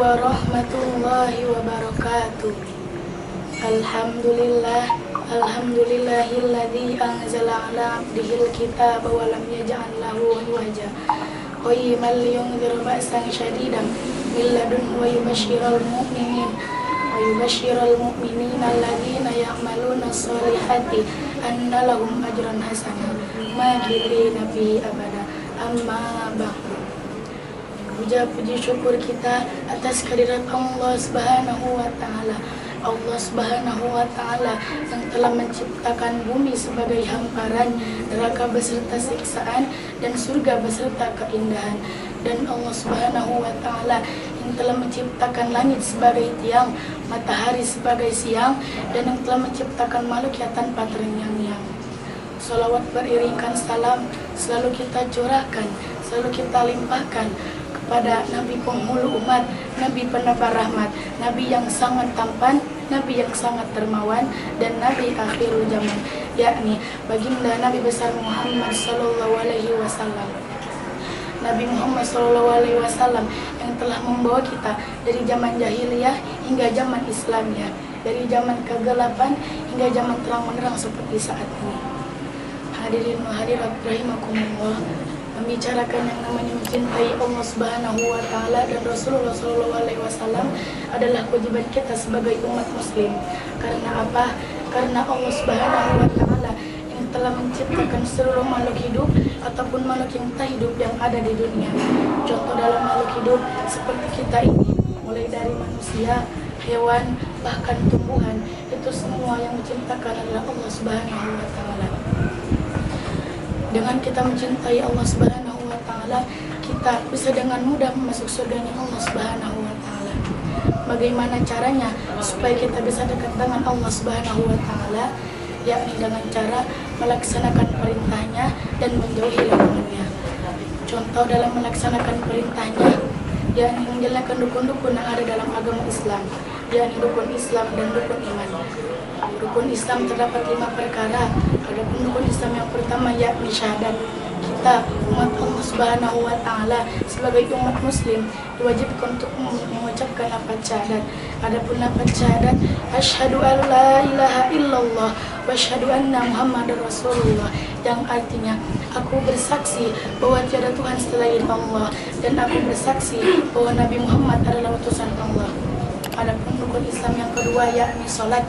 warahmatullahi wabarakatuh. Alhamdulillahilladzi anzala ala abdihil kitaba wa lam yaj'al lahu iwaja qayyiman liyunzira ba'san syadidan min ladunhu wa yubashshiral mu'minina alladzina ya'maluna sholihati anna lahum ajran hasanan makithina fihi abada. Amma ba'du. Puji syukur kita atas kehadirat Allah Subhanahu wa Ta'ala. Allah Subhanahu wa Ta'ala yang telah menciptakan bumi sebagai hamparan, neraka beserta siksaan, dan surga beserta keindahan. Dan Allah Subhanahu wa Ta'ala yang telah menciptakan langit sebagai tiang, matahari sebagai siang, dan yang telah menciptakan makhluk yang tanpa terngiang-ngiang. Salawat beriringkan salam selalu kita curahkan, selalu kita limpahkan pada Nabi penghulu umat, Nabi penebar rahmat, Nabi yang sangat tampan, Nabi yang sangat dermawan, dan Nabi akhirul zaman, yakni baginda Nabi besar Muhammad sallallahu alaihi wasallam. Nabi Muhammad sallallahu alaihi wasallam yang telah membawa kita dari zaman jahiliyah hingga zaman Islamiyah, dari zaman kegelapan hingga zaman terang menerang seperti saat ini. Hadirin wa hadirat rahimakumullah, membicarakan yang namanya mencintai Allah Subhanahu wa Ta'ala dan Rasulullah Sallallahu Alaihi Wasallam adalah kewajiban kita sebagai umat Muslim. Karena apa? Karena Allah Subhanahu wa Ta'ala yang telah menciptakan seluruh makhluk hidup ataupun makhluk yang tak hidup yang ada di dunia. Contoh dalam makhluk hidup seperti kita ini, mulai dari manusia, hewan, bahkan tumbuhan, itu semua yang menciptakan adalah Allah Subhanahu wa Ta'ala. Dengan kita mencintai Allah Subhanahu wa Ta'ala, kita bisa dengan mudah masuk surganya Allah Subhanahu wa Ta'ala. Bagaimana caranya supaya kita bisa dekat dengan Allah Subhanahu wa Ta'ala? Yakni dengan cara melaksanakan perintahnya dan menjauhi larangannya. Contoh dalam melaksanakan perintahnya, yakni menjalankan rukun-rukun yang ada dalam agama Islam, yakni rukun Islam dan rukun iman. Rukun Islam terdapat 5 perkara. Adapun rukun Islam yang pertama yakni syahadat. Kita umat Allah Subhanahu wa Ta'ala sebagai umat Muslim diwajibkan untuk mengucapkan lafaz syahadat. Adapun lafaz syahadat, asyhadu an la ilaha illallah wa asyhadu anna Muhammadar Rasulullah, yang artinya aku bersaksi bahwa tiada Tuhan selain Allah dan aku bersaksi bahwa Nabi Muhammad adalah utusan Allah. Adapun rukun Islam yang kedua yakni salat.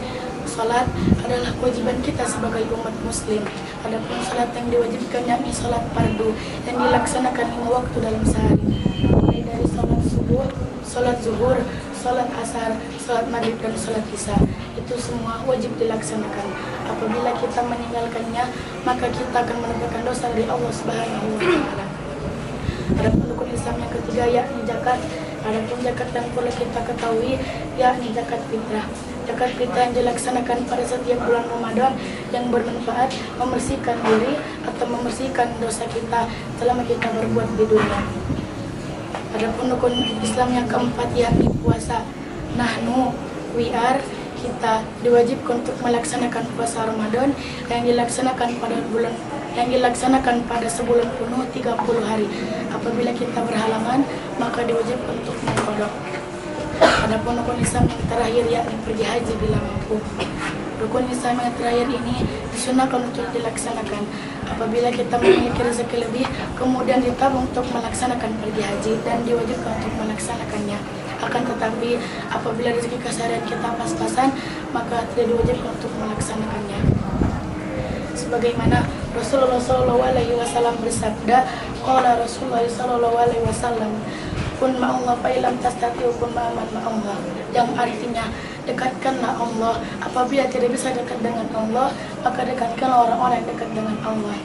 Salat adalah kewajiban kita sebagai umat Muslim. Adapun salat yang diwajibkan yakni salat fardu yang dilaksanakan 5 waktu dalam sehari, mulai dari salat subuh, salat zuhur, salat asar, salat maghrib, dan salat isya. Itu semua wajib dilaksanakan. Apabila kita meninggalkannya, maka kita akan mendapatkan dosa dari Allah Subhanahu wa Ta'ala. Adapun rukun Islam yang ketiga yakni zakat. Adapun zakat yang perlu kita ketahui yakni zakat fitrah. Zakat fitrah yang dilaksanakan pada setiap bulan Ramadan yang bermanfaat membersihkan diri atau membersihkan dosa kita selama kita berbuat di dunia. Adapun rukun Islam yang keempat yakni puasa. Kita diwajibkan untuk melaksanakan puasa Ramadan yang dilaksanakan pada sebulan penuh 30 hari. Apabila kita berhalangan, maka diwajibkan untuk mengqadha. Adapun rukun Islam yang terakhir yakni pergi haji bila mampu. Rukun Islam yang terakhir ini disunahkan untuk dilaksanakan apabila kita memiliki rezeki lebih, kemudian ditabung untuk melaksanakan pergi haji dan diwajibkan untuk melaksanakannya. Akan tetapi apabila rezeki keseharian kita pas-pasan, maka tidak diwajibkan untuk melaksanakannya. Sebagaimana Rasulullah SAW bersabda, qala Rasulullah SAW, kun ma'allah fa'ilam tastati'u kun ma'aman ma'allah, yang artinya dekatkanlah Allah. Apabila tidak bisa dekat dengan Allah, maka dekatkanlah orang-orang yang dekat dengan Allah.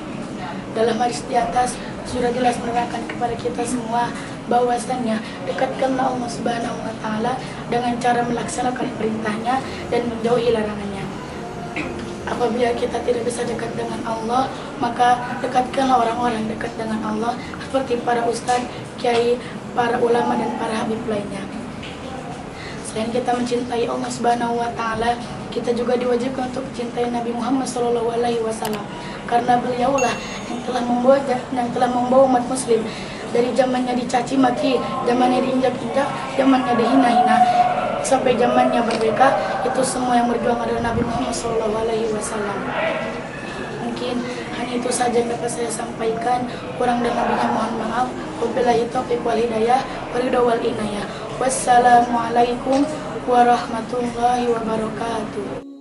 Dalam hadis di atas sudah jelas menerangkan kepada kita semua bahwasannya dekatkanlah Allah Subhanahu wa Ta'ala dengan cara melaksanakan perintahnya dan menjauhi larangannya. Apabila kita tidak bisa dekat dengan Allah, maka dekatkanlah orang-orang dekat dengan Allah seperti para ustadz, kiai, para ulama, dan para habib lainnya. Selain kita mencintai Allah Subhanahu wa Ta'ala, kita juga diwajibkan untuk mencintai Nabi Muhammad SAW, karena beliaulah yang telah membawa umat muslim dari zamannya dicaci maki, zamannya diinjak-injak, zamannya dihina-hina, sampai zamannya merdeka. Itu semua yang berjuang adalah Nabi Muhammad SAW. Mungkin hanya itu saja yang dapat saya sampaikan. Kurang dan lebihnya mohon maaf. Wabillahi taufiq wal hidayah, waridha wal inayah. Wassalamualaikum warahmatullahi wabarakatuh.